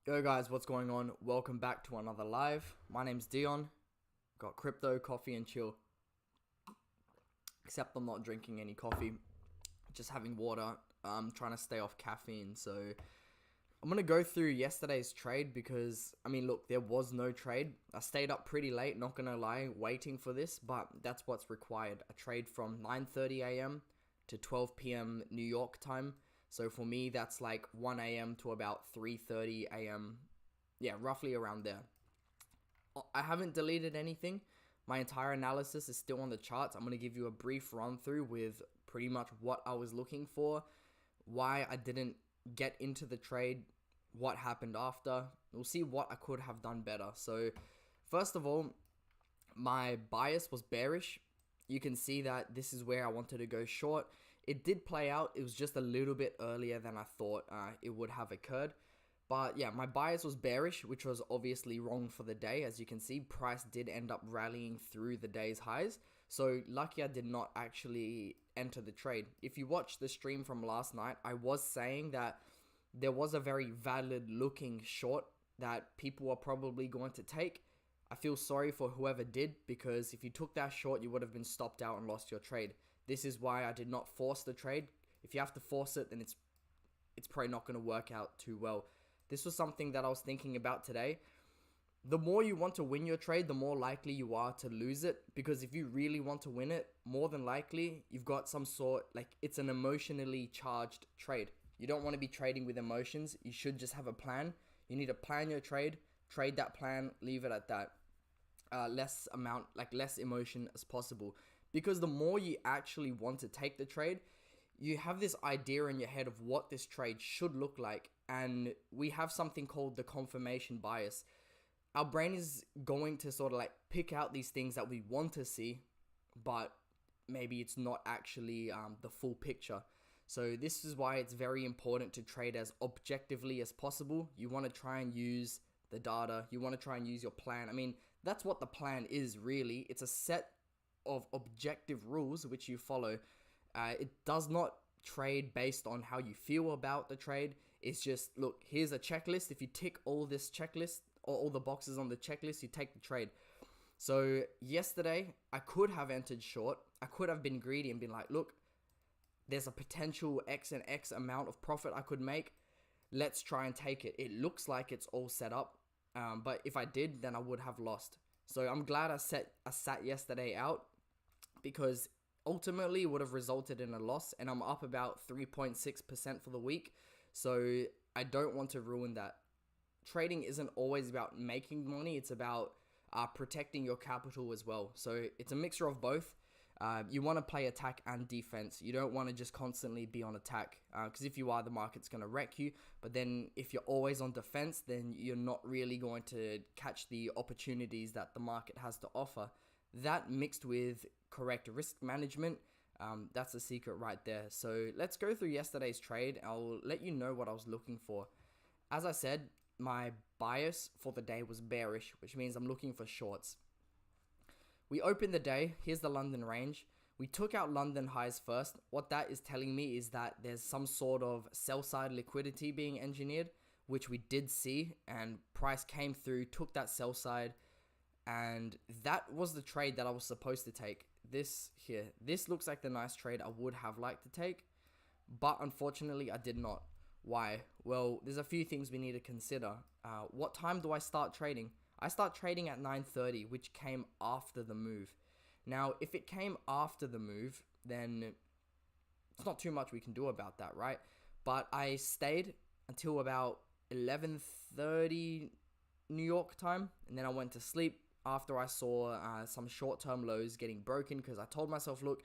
Yo guys, what's going on? Welcome back to another live. My name's Dion. Got crypto, coffee, and chill. Except I'm not drinking any coffee. Just having water. I'm trying to stay off caffeine. So I'm going to go through yesterday's trade because, look, there was no trade. I stayed up pretty late, not going to lie, waiting for this. But that's what's required. A trade from 9:30 a.m. to 12 p.m. New York time. So for me, that's like 1 a.m. to about 3:30 a.m. Yeah, roughly around there. I haven't deleted anything. My entire analysis is still on the charts. I'm going to give you a brief run through with pretty much what I was looking for, why I didn't get into the trade, what happened after. We'll see what I could have done better. So first of all, my bias was bearish. You can see that this is where I wanted to go short. It did play out. It was just a little bit earlier than I thought it would have occurred. But yeah, my bias was bearish, which was obviously wrong for the day. As you can see, price did end up rallying through the day's highs. So lucky I did not actually enter the trade. If you watched the stream from last night, I was saying that there was a very valid looking short that people were probably going to take. I feel sorry for whoever did, because if you took that short, you would have been stopped out and lost your trade. This is why I did not force the trade. If you have to force it, then it's probably not going to work out too well. This was something that I was thinking about today. The more you want to win your trade, the more likely you are to lose it. Because if you really want to win it, more than likely, you've got some sort, like it's an emotionally charged trade. You don't want to be trading with emotions. You should just have a plan. You need to plan your trade that plan, leave it at that. Less emotion as possible. Because the more you actually want to take the trade, you have this idea in your head of what this trade should look like. And we have something called the confirmation bias. Our brain is going to sort of like pick out these things that we want to see, but maybe it's not actually the full picture. So this is why it's very important to trade as objectively as possible. You want to try and use the data. You want to try and use your plan. That's what the plan is, really. It's a set of objective rules which you follow. It does not trade based on how you feel about the trade. It's just, look, here's a checklist. If you tick all this checklist or all the boxes on the checklist, you take the trade. So yesterday, I could have entered short. I could have been greedy and been like, look, there's a potential X and X amount of profit I could make. Let's try and take it. It looks like it's all set up. But if I did, then I would have lost. So I'm glad I sat yesterday out, because ultimately it would have resulted in a loss, and I'm up about 3.6% for the week. So I don't want to ruin that. Trading isn't always about making money. It's about protecting your capital as well. So it's a mixture of both. You want to play attack and defense. You don't want to just constantly be on attack, because if you are, the market's going to wreck you. But then if you're always on defense, then you're not really going to catch the opportunities that the market has to offer. That mixed with correct risk management, that's the secret right there. So let's go through yesterday's trade. I'll let you know what I was looking for. As I said, my bias for the day was bearish, which means I'm looking for shorts. We opened the day. Here's the London range. We took out London highs first. What that is telling me is that there's some sort of sell side liquidity being engineered, which we did see, and price came through, took that sell side, and that was the trade that I was supposed to take. This here, this looks like the nice trade I would have liked to take, but unfortunately I did not. Why? Well, there's a few things we need to consider. What time do I start trading? I start trading at 9:30, which came after the move. Now, if it came after the move, then it's not too much we can do about that, right? But I stayed until about 11:30 New York time, and then I went to sleep after I saw some short-term lows getting broken, because I told myself, look,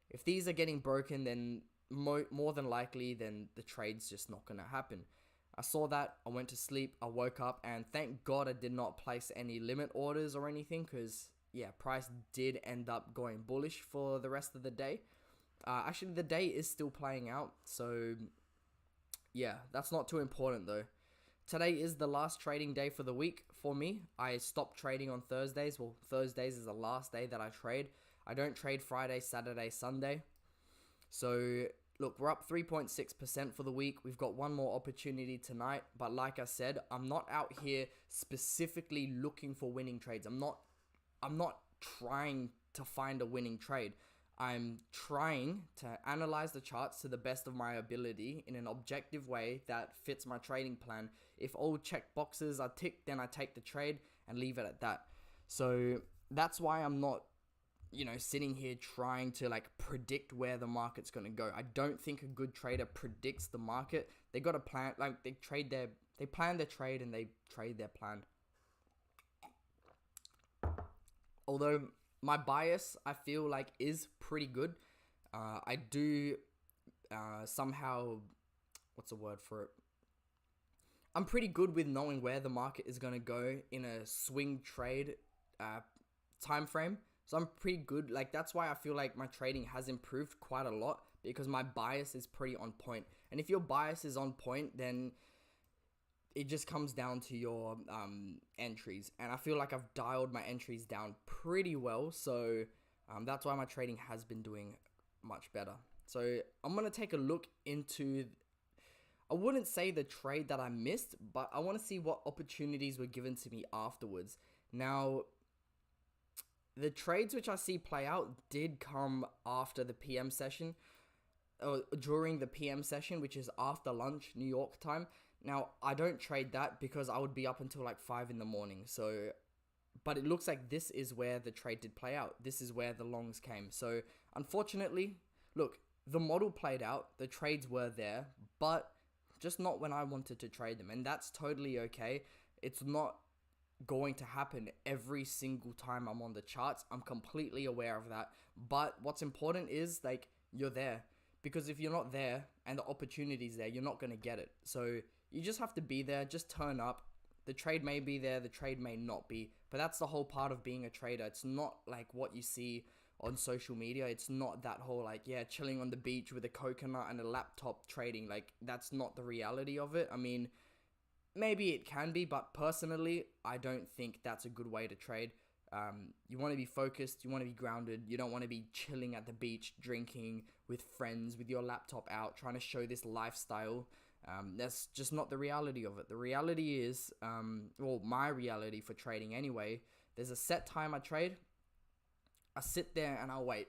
if these are getting broken, then more than likely, then the trade's just not going to happen. I saw that, I went to sleep, I woke up, and thank God I did not place any limit orders or anything, because, yeah, price did end up going bullish for the rest of the day. Actually, the day is still playing out, so, yeah, that's not too important, though. Today is the last trading day for the week for me. I stopped trading on Thursdays. Well, Thursdays is the last day that I trade. I don't trade Friday, Saturday, Sunday. So look, we're up 3.6% for the week. We've got one more opportunity tonight. But like I said, I'm not out here specifically looking for winning trades. I'm not trying to find a winning trade. I'm trying to analyze the charts to the best of my ability in an objective way that fits my trading plan. If all check boxes are ticked, then I take the trade and leave it at that. So that's why I'm not, sitting here trying to like predict where the market's going to go. I don't think a good trader predicts the market. They got a plan, like they plan their trade and they trade their plan. Although my bias, I feel like, is pretty good. I do somehow, what's the word for it? I'm pretty good with knowing where the market is going to go in a swing trade time frame. So I'm pretty good. Like, that's why I feel like my trading has improved quite a lot, because my bias is pretty on point. And if your bias is on point, then it just comes down to your entries. And I feel like I've dialed my entries down pretty well. So that's why my trading has been doing much better. So I'm going to take a look into, I wouldn't say the trade that I missed, but I want to see what opportunities were given to me afterwards. Now, the trades which I see play out did come after the PM session, or during the PM session, which is after lunch, New York time. Now, I don't trade that because I would be up until like 5 in the morning. So, but it looks like this is where the trade did play out. This is where the longs came. So, unfortunately, look, the model played out. The trades were there, but just not when I wanted to trade them. And that's totally okay. It's not going to happen every single time I'm on the charts. I'm completely aware of that. But what's important is, like, you're there. Because if you're not there and the opportunity's there, you're not going to get it. So you just have to be there, just turn up. The trade may be there, the trade may not be. But that's the whole part of being a trader. It's not like what you see on social media. It's not that whole, like, yeah, chilling on the beach with a coconut and a laptop trading. Like, that's not the reality of it. I mean, maybe it can be, but personally, I don't think that's a good way to trade. You want to be focused, you want to be grounded, you don't want to be chilling at the beach, drinking with friends, with your laptop out, trying to show this lifestyle. That's just not the reality of it. The reality is, well, my reality for trading anyway, there's a set time I trade, I sit there and I'll wait.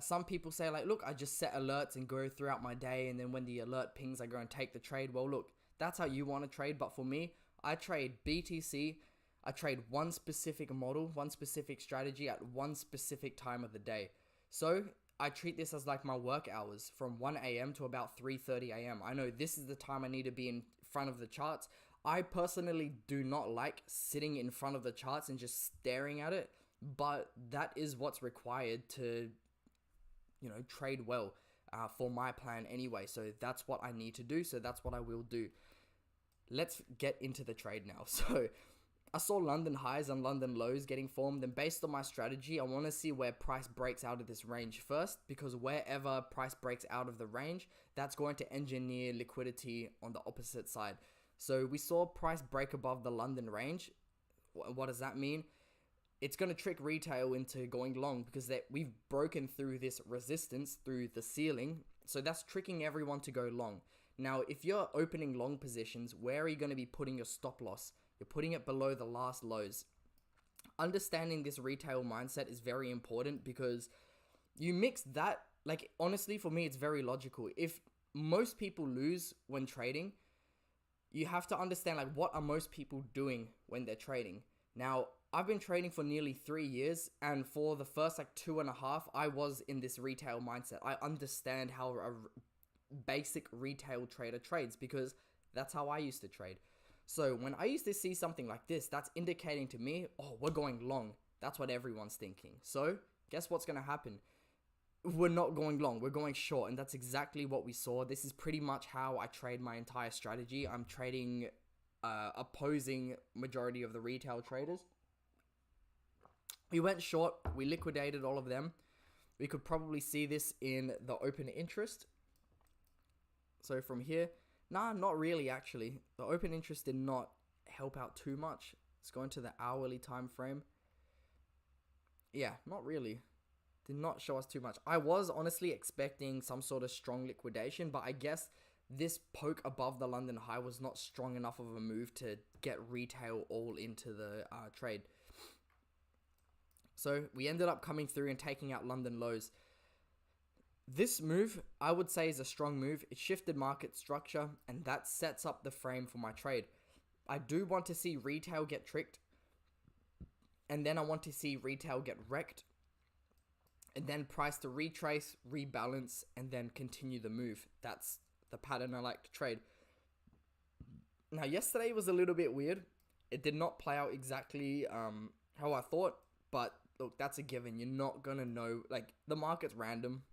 Some people say, like, look, I just set alerts and go throughout my day, and then when the alert pings, I go and take the trade. Well, look, that's how you want to trade, but for me, I trade BTC. I trade one specific model, one specific strategy at one specific time of the day. So I treat this as like my work hours from 1 a.m. to about 3:30 a.m. I know this is the time I need to be in front of the charts. I personally do not like sitting in front of the charts and just staring at it, but that is what's required to, trade well for my plan anyway. So that's what I need to do. So that's what I will do. Let's get into the trade now. So I saw London highs and London lows getting formed, and based on my strategy, I want to see where price breaks out of this range first, because wherever price breaks out of the range, that's going to engineer liquidity on the opposite side. So we saw price break above the London range. What does that mean? It's going to trick retail into going long, because we've broken through this resistance through the ceiling. So that's tricking everyone to go long. Now, if you're opening long positions, where are you going to be putting your stop loss? You're putting it below the last lows. Understanding this retail mindset is very important, because you mix that, like, honestly, for me, it's very logical. If most people lose when trading, you have to understand, like, what are most people doing when they're trading? Now, I've been trading for nearly 3 years, and for the first, 2.5, I was in this retail mindset. I understand how a basic retail trader trades, because that's how I used to trade. So when I used to see something like this, that's indicating to me, oh, we're going long. That's what everyone's thinking. So guess what's going to happen? We're not going long, we're going short, and that's exactly what we saw. This is pretty much how I trade my entire strategy. I'm trading opposing majority of the retail traders. We went short, we liquidated all of them. We could probably see this in the open interest. So from here, nah, not really actually. The open interest did not help out too much. Let's go into the hourly time frame. Yeah, not really. did not show us too much. I was honestly expecting some sort of strong liquidation, but I guess this poke above the London high was not strong enough of a move to get retail all into the trade. So we ended up coming through and taking out London lows. This move, I would say, is a strong move. It shifted market structure, and that sets up the frame for my trade. I do want to see retail get tricked, and then I want to see retail get wrecked, and then price to retrace, rebalance, and then continue the move. That's the pattern I like to trade. Now, yesterday was a little bit weird. It did not play out exactly how I thought, but look, that's a given. You're not going to know. Like, the market's random.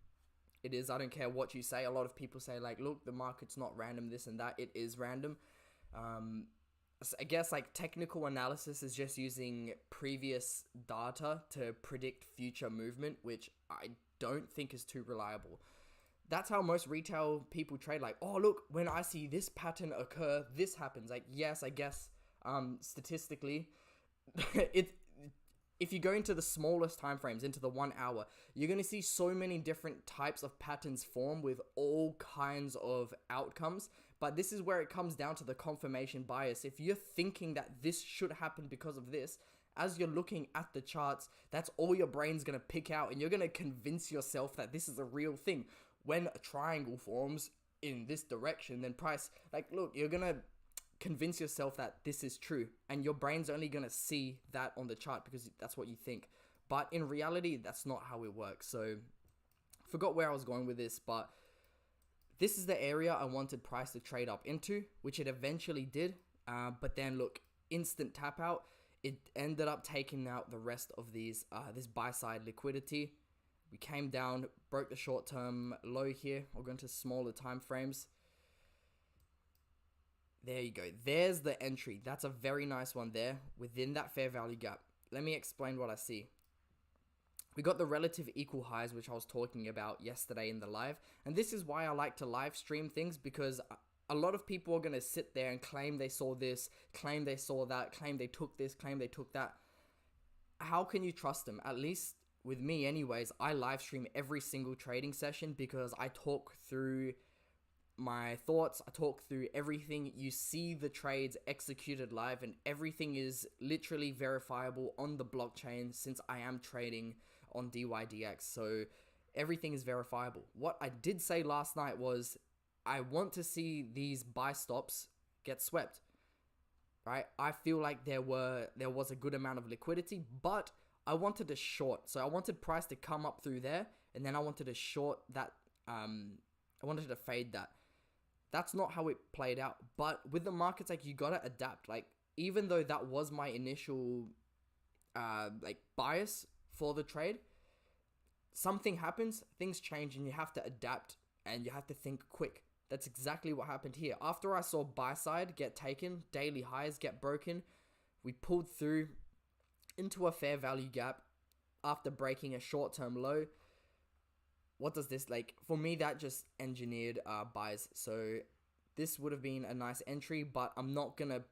It is. I don't care what you say. A lot of people say, like, look, the market's not random, this and that. It is random. I guess, like, technical analysis is just using previous data to predict future movement, which I don't think is too reliable. That's how most retail people trade. Like, oh, look, when I see this pattern occur, this happens. Like, yes, I guess statistically, if you go into the smallest time frames, into the 1 hour, you're going to see so many different types of patterns form with all kinds of outcomes. But this is where it comes down to the confirmation bias. If you're thinking that this should happen because of this, as you're looking at the charts, that's all your brain's going to pick out, and you're going to convince yourself that this is a real thing. When a triangle forms in this direction, then price, like, look, you're going to convince yourself that this is true, and your brain's only going to see that on the chart because that's what you think. But in reality, that's not how it works. So forgot where I was going with this, but this is the area I wanted price to trade up into, which it eventually did. But then look, instant tap out. It ended up taking out the rest of these this buy side liquidity. We came down, broke the short term low here. I'll go into smaller time frames. There you go. There's the entry. That's a very nice one there within that fair value gap. Let me explain what I see. We got the relative equal highs, which I was talking about yesterday in the live. And this is why I like to live stream things, because a lot of people are going to sit there and claim they saw this, claim they saw that, claim they took this, claim they took that. How can you trust them? At least with me anyways, I live stream every single trading session because I talk through my thoughts, I talk through everything. You see the trades executed live, and everything is literally verifiable on the blockchain since I am trading on DYDX. So everything is verifiable. What I did say last night was I want to see these buy stops get swept. Right? I feel like there was a good amount of liquidity, but I wanted to short. So I wanted price to come up through there, and then I wanted to short that. I wanted to fade that. That's not how it played out. But with the markets, like, you gotta adapt. Like, even though that was my initial bias for the trade, something happens, things change, and you have to adapt, and you have to think quick. That's exactly what happened here. After I saw buy side get taken, daily highs get broken, we pulled through into a fair value gap after breaking a short-term low. What does this, like, for me, that just engineered buys. So this would have been a nice entry, but I'm not going to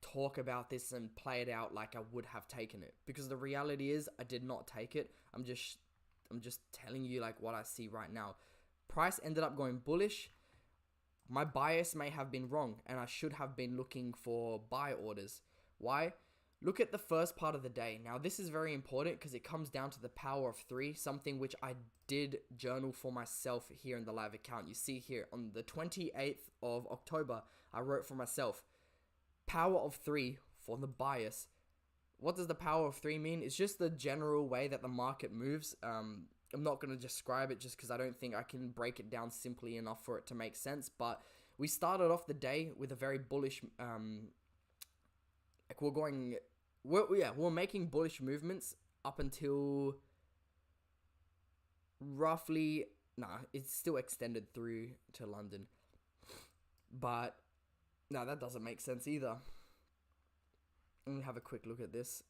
talk about this and play it out like I would have taken it, because the reality is I did not take it. I'm just telling you, like, what I see right now. Price ended up going bullish. My bias may have been wrong, and I should have been looking for buy orders. Why? Look at the first part of the day. Now, this is very important because it comes down to the power of 3, something which I did journal for myself here in the live account. You see here on the 28th of October, I wrote for myself, power of 3 for the bias. What does the power of 3 mean? It's just the general way that the market moves. I'm not going to describe it just because I don't think I can break it down simply enough for it to make sense. But we started off the day with a very bullish we're making bullish movements up until roughly, it's still extended through to London. But, no, that doesn't make sense either. Let me have a quick look at this.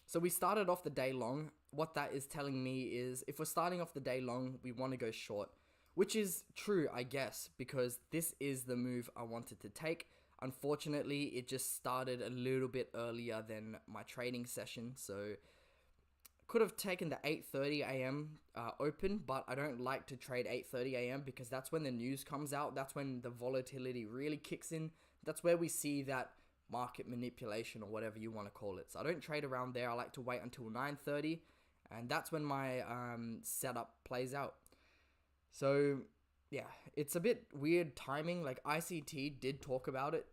So we started off the day long. What that is telling me is if we're starting off the day long, we want to go short, which is true, I guess, because this is the move I wanted to take. Unfortunately, it just started a little bit earlier than my trading session, so Could have taken the 8:30 a.m. Open, but I don't like to trade 8:30 a.m. because that's when the news comes out. That's when the volatility really kicks in. That's where we see that market manipulation or whatever you want to call it. So I don't trade around there. I like to wait until 9:30, and that's when my setup plays out. So yeah, it's a bit weird timing. Like ICT did talk about it.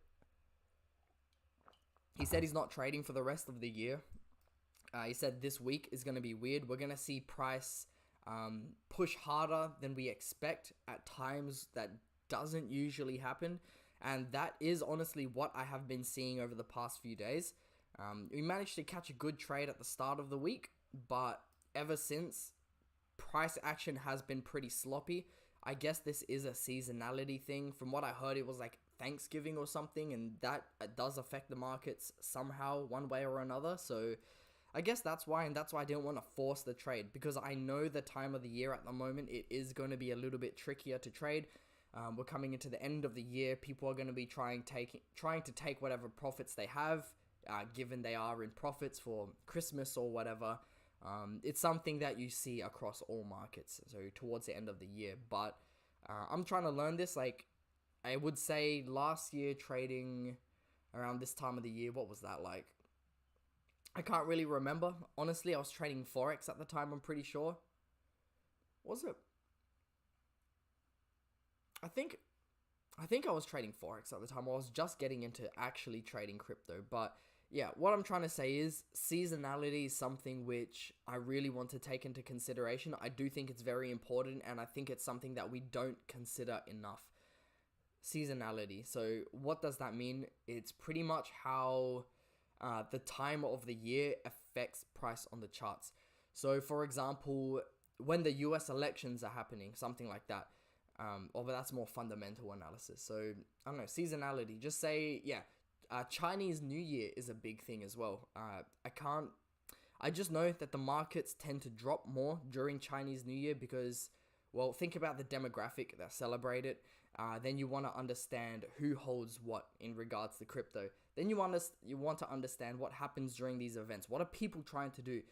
He said he's not trading for the rest of the year. He said this week is going to be weird. We're going to see price push harder than we expect at times. That doesn't usually happen. And that is honestly what I have been seeing over the past few days. We managed to catch a good trade at the start of the week, but ever since, price action has been pretty sloppy. I guess this is a seasonality thing. From what I heard, it was like Thanksgiving or something, and that does affect the markets somehow, one way or another. So I guess that's why, and that's why I didn't want to force the trade, because I know the time of the year at the moment, it is going to be a little bit trickier to trade. We're coming into the end of the year. People are going to be trying to take whatever profits they have, given they are in profits for Christmas or whatever. It's something that you see across all markets, so towards the end of the year. But I'm trying to learn this. Like, I would say last year trading around this time of the year, what was that like? I can't really remember. Honestly, I was trading Forex at the time, I'm pretty sure. Was it? I think I was trading Forex at the time. I was just getting into actually trading crypto. But yeah, what I'm trying to say is seasonality is something which I really want to take into consideration. I do think it's very important, and I think it's something that we don't consider enough. Seasonality. So what does that mean? It's pretty much how the time of the year affects price on the charts. So for example, when the US elections are happening, something like that. But that's more fundamental analysis. So I don't know, seasonality. Just say, yeah, Chinese New Year is a big thing as well. I just know that the markets tend to drop more during Chinese New Year because, well, think about the demographic that celebrate it. Then you want to understand who holds what in regards to crypto. Then you want to understand what happens during these events. What are people trying to do?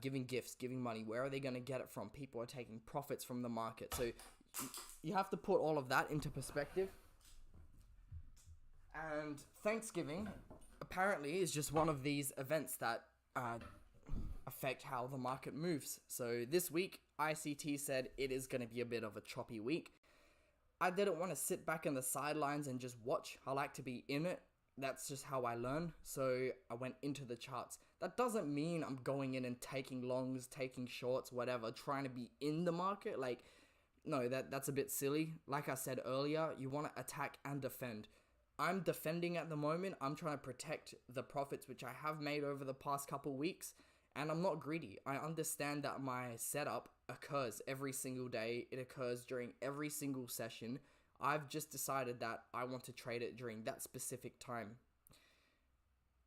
Giving gifts, giving money. Where are they going to get it from? People are taking profits from the market. So you have to put all of that into perspective. And Thanksgiving apparently is just one of these events that affect how the market moves. So this week, ICT said it is going to be a bit of a choppy week. I didn't want to sit back in the sidelines and just watch. I like to be in it. That's just how I learn. So I went into the charts. That doesn't mean I'm going in and taking longs, taking shorts, whatever, trying to be in the market. Like, no, that's a bit silly. Like I said earlier, you want to attack and defend. I'm defending at the moment. I'm trying to protect the profits which I have made over the past couple weeks. And I'm not greedy. I understand that my setup occurs every single day. It occurs during every single session. I've just decided that I want to trade it during that specific time.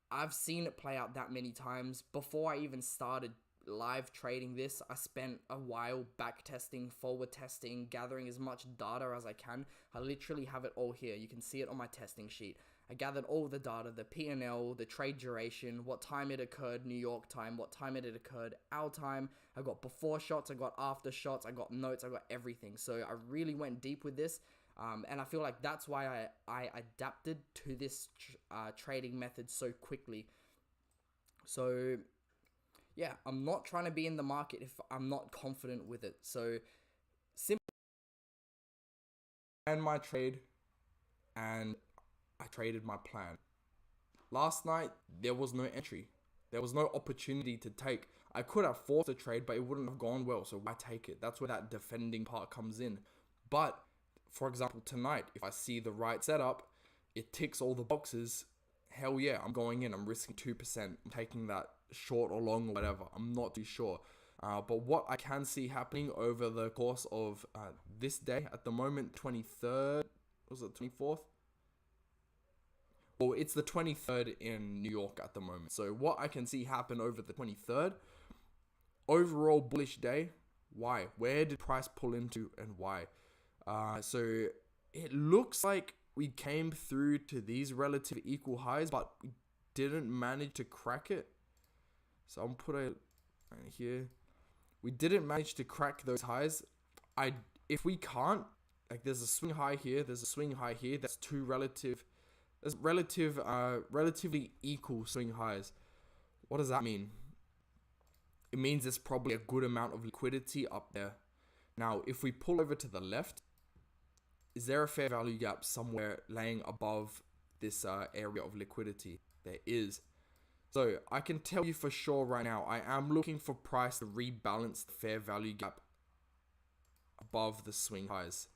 I've seen it play out that many times. Before I even started live trading this, I spent a while back testing, forward testing, gathering as much data as I can. I literally have it all here. You can see it on my testing sheet. I gathered all the data, the P&L, the trade duration, what time it occurred, New York time, what time it occurred, our time. I got before shots, I got after shots, I got notes, I got everything. So I really went deep with this. And I feel like that's why I adapted to this trading method so quickly. So yeah, I'm not trying to be in the market if I'm not confident with it. So simply and my trade, and I traded my plan. Last night, there was no entry. There was no opportunity to take. I could have forced a trade, but it wouldn't have gone well, so why take it? That's where that defending part comes in. But, for example, tonight, if I see the right setup, it ticks all the boxes, hell yeah, I'm going in. I'm risking 2%. I'm taking that short or long or whatever. I'm not too sure. But what I can see happening over the course of this day, at the moment, 23rd, was it 24th? Well, it's the 23rd in New York at the moment. So what I can see happen over the 23rd, overall bullish day. Why? Where did price pull into and why? So it looks like we came through to these relative equal highs, but we didn't manage to crack it. So I'm put a right here. We didn't manage to crack those highs. If we can't, like, there's a swing high here, there's a swing high here. That's two relatively equal swing highs. What does that mean? It means there's probably a good amount of liquidity up there. Now, if we pull over to the left, is there a fair value gap somewhere laying above this area of liquidity? There is. So I can tell you for sure right now, I am looking for price to rebalance the fair value gap above the swing highs.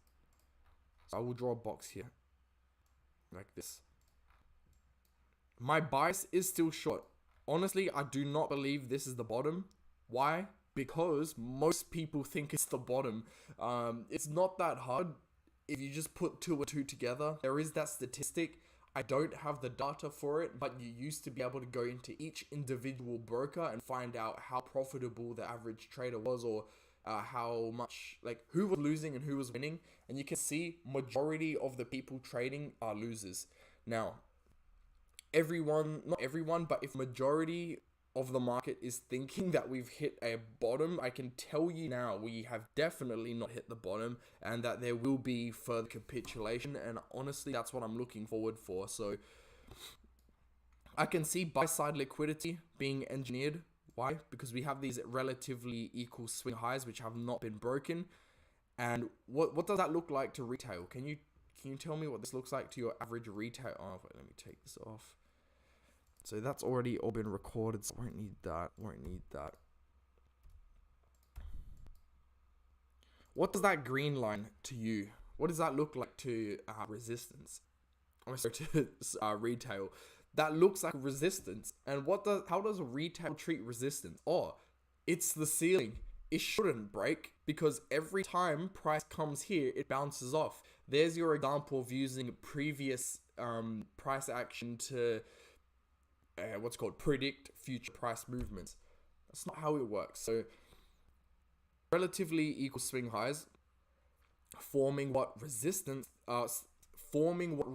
So I will draw a box here like this. My bias is still short. Honestly, I do not believe this is the bottom. Why? Because most people think it's the bottom. It's not that hard. If you just put 2 and 2 together, there is that statistic. I don't have the data for it, but you used to be able to go into each individual broker and find out how profitable the average trader was, or how much, like, who was losing and who was winning. And you can see majority of the people trading are losers. Now, not everyone, but if majority of the market is thinking that we've hit a bottom, I can tell you now we have definitely not hit the bottom, and that there will be further capitulation. And honestly, that's what I'm looking forward for. So I can see buy side liquidity being engineered. Why? Because we have these relatively equal swing highs which have not been broken. And what does that look like to retail? Can you tell me what this looks like to your average retail? Oh, wait, let me take this off. So that's already all been recorded, so I won't need that. What does that green line to you? What does that look like to resistance? I'm sorry, to retail. That looks like resistance. And how does retail treat resistance? Oh, it's the ceiling. It shouldn't break, because every time price comes here, it bounces off. There's your example of using previous price action to predict future price movements. That's not how it works. So relatively equal swing highs forming what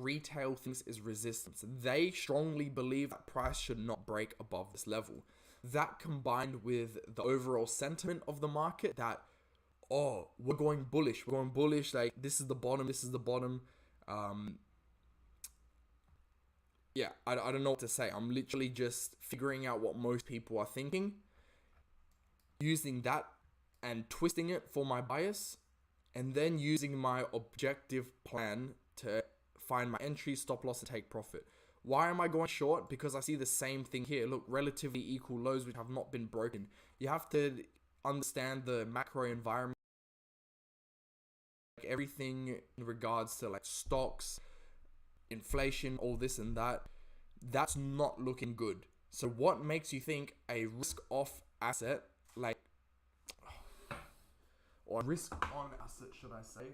retail thinks is resistance. They strongly believe that price should not break above this level. That, combined with the overall sentiment of the market that, oh, we're going bullish, like, this is the bottom. Yeah, I don't know what to say. I'm literally just figuring out what most people are thinking, using that and twisting it for my bias, and then using my objective plan to find my entry, stop loss, and take profit. Why am I going short? Because I see the same thing here. Look, relatively equal lows which have not been broken. You have to understand the macro environment, like everything in regards to, like, stocks, inflation, all this and that. That's not looking good. So what makes you think a risk-off asset, like, or risk-on asset, should I say?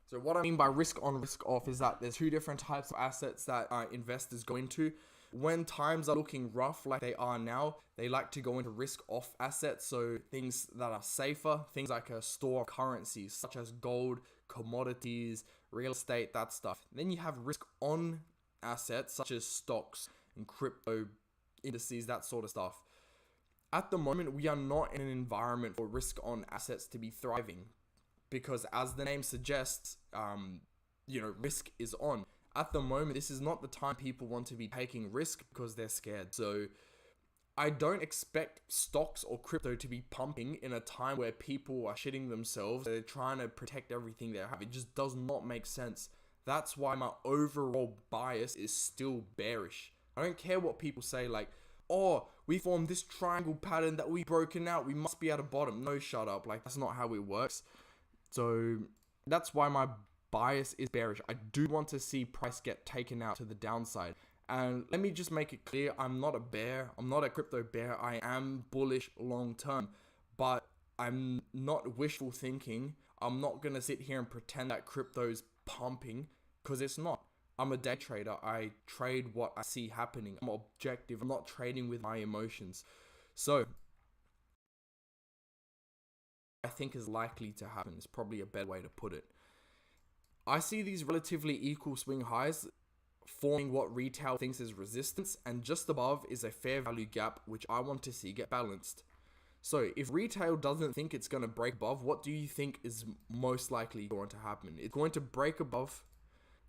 So what I mean by risk on, risk off is that there's two different types of assets that investors go into. When times are looking rough like they are now, they like to go into risk off assets. So things that are safer, things like a store of currencies such as gold, commodities, real estate, that stuff. Then you have risk on assets such as stocks and crypto indices, that sort of stuff. At the moment, we are not in an environment for risk on assets to be thriving, because as the name suggests, risk is on. At the moment, this is not the time people want to be taking risk because they're scared. So I don't expect stocks or crypto to be pumping in a time where people are shitting themselves. They're trying to protect everything they have. It just does not make sense. That's why my overall bias is still bearish. I don't care what people say, like, oh, we formed this triangle pattern that we've broken out, we must be at a bottom. No, shut up. Like, that's not how it works. So that's why my bias is bearish. I do want to see price get taken out to the downside. And let me just make it clear, I'm not a bear. I'm not a crypto bear. I am bullish long term, but I'm not wishful thinking. I'm not going to sit here and pretend that crypto's pumping, because it's not. I'm a day trader. I trade what I see happening. I'm objective. I'm not trading with my emotions. So I think is likely to happen is probably a better way to put it. I see these relatively equal swing highs forming what retail thinks is resistance, and just above is a fair value gap, which I want to see get balanced. So if retail doesn't think it's going to break above, what do you think is most likely going to happen? It's going to break above.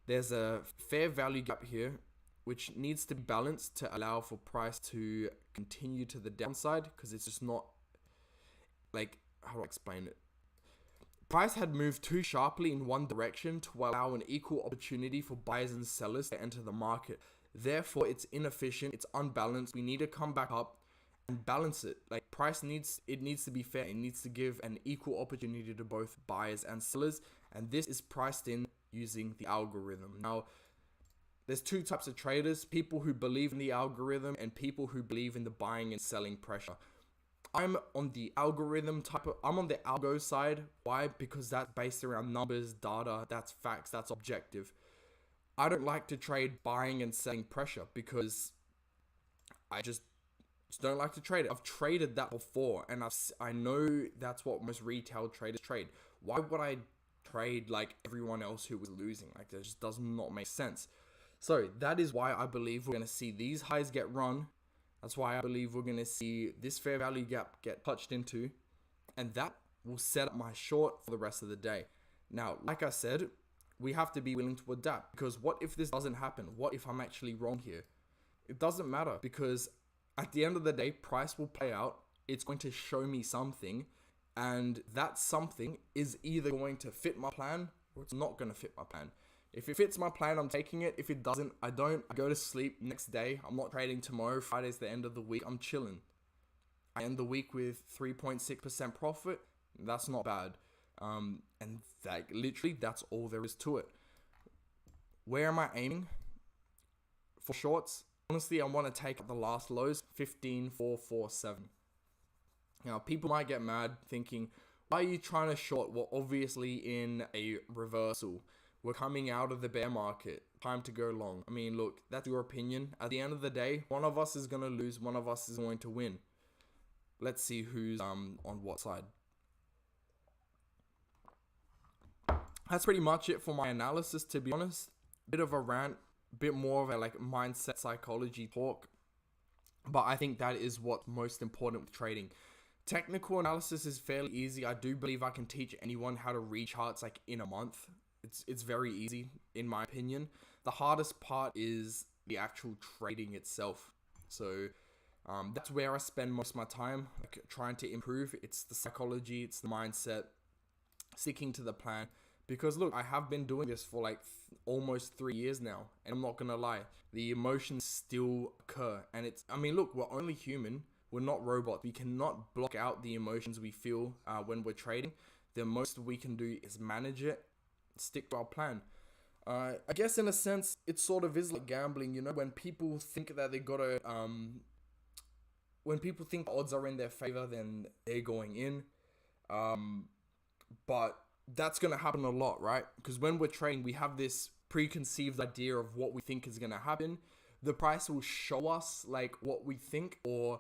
There's a fair value gap here, which needs to be balanced to allow for price to continue to the downside, because it's just not, like, how do I explain it? Price had moved too sharply in one direction to allow an equal opportunity for buyers and sellers to enter the market. Therefore, it's inefficient, it's unbalanced. We need to come back up and balance it. Like, price needs to be fair. It needs to give an equal opportunity to both buyers and sellers, and this is priced in using the algorithm. Now, there's two types of traders: people who believe in the algorithm and people who believe in the buying and selling pressure. I'm on the algorithm I'm on the algo side. Why? Because that's based around numbers, data, that's facts, that's objective. I don't like to trade buying and selling pressure because I just don't like to trade it. I've traded that before, and I know that's what most retail traders trade. Why would I trade like everyone else who was losing? Like, that just does not make sense. So that is why I believe we're going to see these highs get run. That's why I believe we're going to see this fair value gap get touched into, and that will set up my short for the rest of the day. Now, like I said, we have to be willing to adapt, because what if this doesn't happen? What if I'm actually wrong here? It doesn't matter, because at the end of the day, price will play out. It's going to show me something, and that something is either going to fit my plan or it's not going to fit my plan. If it fits my plan, I'm taking it. If it doesn't, I don't. I go to sleep next day. I'm not trading tomorrow. Friday's the end of the week. I'm chilling. I end the week with 3.6% profit. That's not bad. And like, literally, that's all there is to it. Where am I aiming for shorts? Honestly, I want to take the last lows, 15,447. Now, people might get mad thinking, why are you trying to short? Well, obviously in a reversal. We're coming out of the bear market. Time to go long. I mean, look, that's your opinion. At the end of the day, one of us is going to lose. One of us is going to win. Let's see who's on what side. That's pretty much it for my analysis, to be honest. Bit of a rant. Bit more of a like mindset psychology talk. But I think that is what's most important with trading. Technical analysis is fairly easy. I do believe I can teach anyone how to read charts like in a month. It's very easy, in my opinion. The hardest part is the actual trading itself. So that's where I spend most of my time, like, trying to improve. It's the psychology, it's the mindset, sticking to the plan. Because look, I have been doing this for like almost 3 years now, and I'm not gonna lie, the emotions still occur. And look, we're only human. We're not robots. We cannot block out the emotions we feel when we're trading. The most we can do is manage it, stick to our plan. I guess in a sense, it sort of is like gambling, you know, when people think that they gotta, when people think odds are in their favor, then they're going in. But that's gonna happen a lot, right? Because when we're trading, we have this preconceived idea of what we think is gonna happen. The price will show us like what we think, or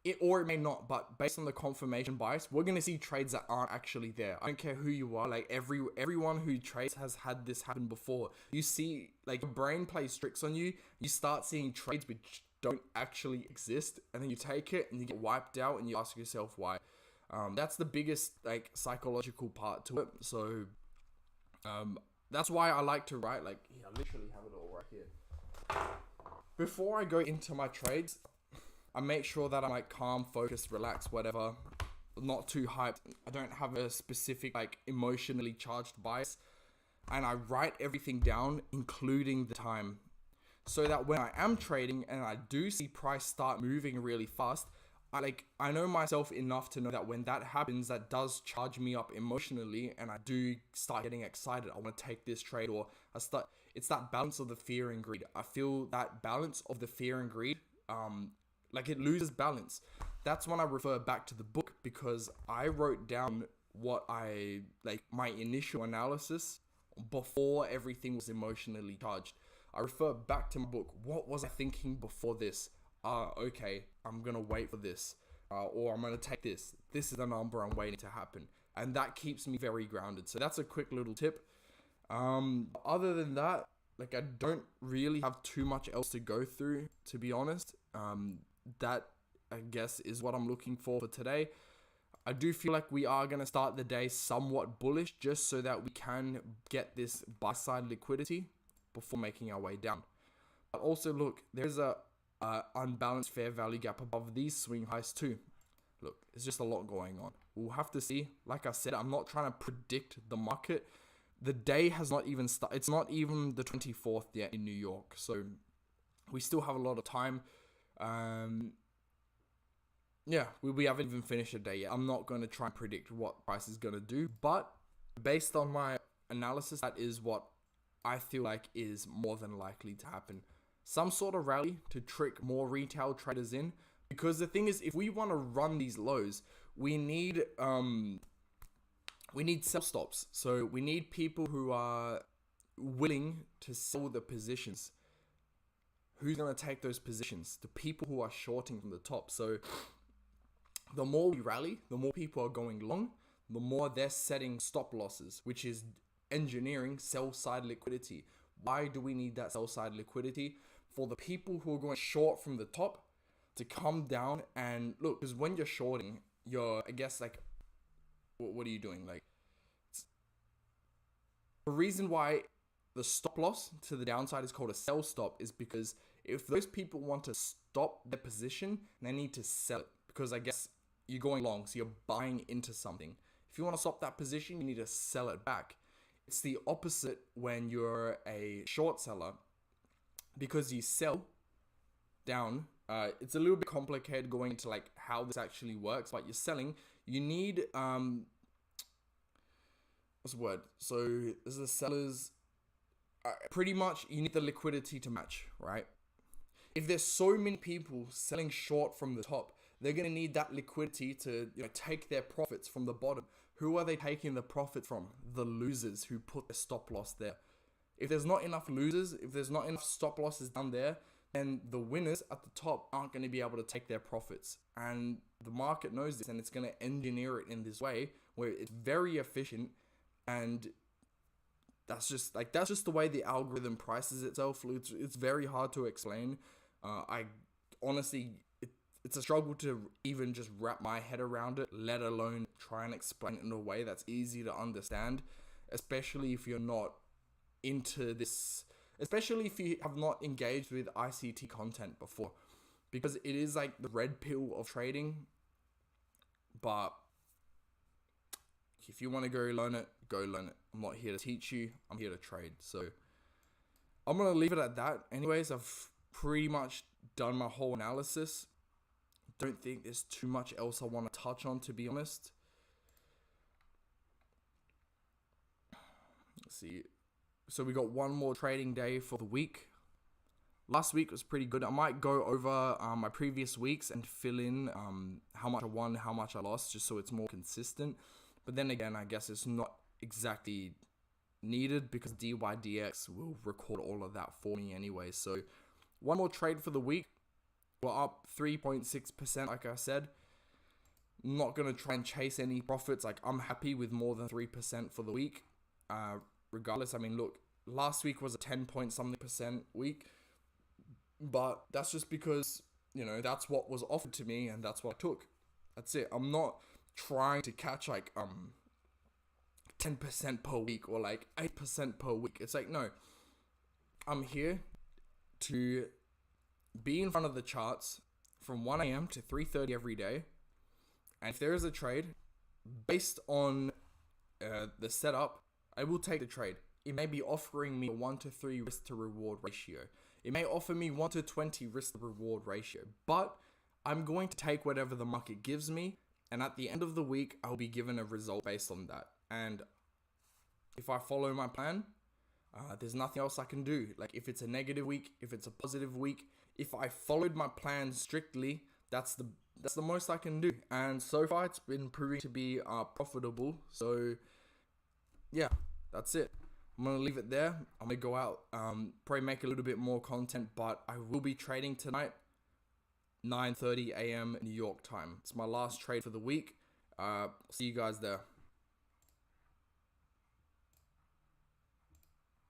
it may not, but based on the confirmation bias, we're going to see trades that aren't actually there. I don't care who you are, like everyone who trades has had this happen before. You see, like, your brain plays tricks on you. You start seeing trades which don't actually exist, and then you take it and you get wiped out, and you ask yourself why. That's the biggest like psychological part to it. So that's why I like to write. Like, yeah, I literally have it all right here. Before I go into my trades, I make sure that I'm like calm, focused, relaxed, whatever. Not too hyped. I don't have a specific like emotionally charged bias. And I write everything down, including the time. So that when I am trading and I do see price start moving really fast, I know myself enough to know that when that happens, that does charge me up emotionally, and I do start getting excited. I want to take this trade, or it's that balance of the fear and greed. I feel that balance of the fear and greed, like, it loses balance. That's when I refer back to the book, because I wrote down what my initial analysis before everything was emotionally charged. I refer back to my book. What was I thinking before this? Okay, I'm going to wait for this. Or I'm going to take this. This is the number I'm waiting to happen. And that keeps me very grounded. So that's a quick little tip. Other than that, like I don't really have too much else to go through, to be honest. That I guess is what I'm looking for today. I do feel like we are going to start the day somewhat bullish just so that we can get this buy side liquidity before making our way down. But also look, there's a unbalanced fair value gap above these swing highs too. Look, there's just a lot going on. We'll have to see. Like I said, I'm not trying to predict the market. The day has not even started. It's not even the 24th yet in New York. So we still have a lot of time. Yeah, we haven't even finished the day yet. I'm not going to try and predict what price is going to do. But based on my analysis, that is what I feel like is more than likely to happen. Some sort of rally to trick more retail traders in. Because the thing is, if we want to run these lows, we need sell stops. So we need people who are willing to sell the positions. Who's going to take those positions? The people who are shorting from the top. So the more we rally, the more people are going long, the more they're setting stop losses, which is engineering sell side liquidity. Why do we need that sell side liquidity? For the people who are going short from the top to come down and look, because when you're shorting, you're, I guess, like, what are you doing? Like, the reason why the stop loss to the downside is called a sell stop is because if those people want to stop their position, they need to sell it. Because I guess you're going long, so you're buying into something. If you want to stop that position, you need to sell it back. It's the opposite when you're a short seller. Because you sell down, it's a little bit complicated going into like how this actually works. But you're selling, you need what's the word? So as the sellers, pretty much you need the liquidity to match, right? If there's so many people selling short from the top, they're gonna need that liquidity to take their profits from the bottom. Who are they taking the profit from? The losers who put the stop loss there. If there's not enough losers, if there's not enough stop losses down there, then the winners at the top aren't going to be able to take their profits. And the market knows this, and it's going to engineer it in this way where it's very efficient. And that's just the way the algorithm prices itself. It's very hard to explain. I honestly, it's a struggle to even just wrap my head around it, let alone try and explain it in a way that's easy to understand, especially if you're not into this, especially if you have not engaged with ICT content before, because it is like the red pill of trading. But if you want to go learn it, go learn it. I'm not here to teach you, I'm here to trade. So I'm gonna leave it at that. Anyways, I've pretty much done my whole analysis. Don't think there's too much else I want to touch on, to be honest. Let's see. So we got one more trading day for the week. Last week was pretty good. I might go over my previous weeks and fill in how much I won, how much I lost, just so it's more consistent. But then again, I guess it's not exactly needed because DYDX will record all of that for me anyway. So one more trade for the week. We're up 3.6%, like I said. I'm not going to try and chase any profits. Like, I'm happy with more than 3% for the week. Regardless, I mean, look, last week was a 10 point something percent week, but that's just because, that's what was offered to me and that's what I took. That's it. I'm not trying to catch like 10% per week or like 8% per week. It's like, no, I'm here to be in front of the charts from 1 a.m. to 3:30 every day. And if there is a trade based on the setup, I will take the trade. It may be offering me a 1 to 3 risk to reward ratio. It may offer me 1 to 20 risk to reward ratio, but I'm going to take whatever the market gives me. And at the end of the week, I'll be given a result based on that. And if I follow my plan, there's nothing else I can do. Like, if it's a negative week, if it's a positive week, if I followed my plan strictly, that's the most I can do. And so far, it's been proving to be profitable. So yeah, that's it. I'm going to leave it there. I'm going to go out, probably make a little bit more content, but I will be trading tonight, 9:30 a.m. New York time. It's my last trade for the week. See you guys there.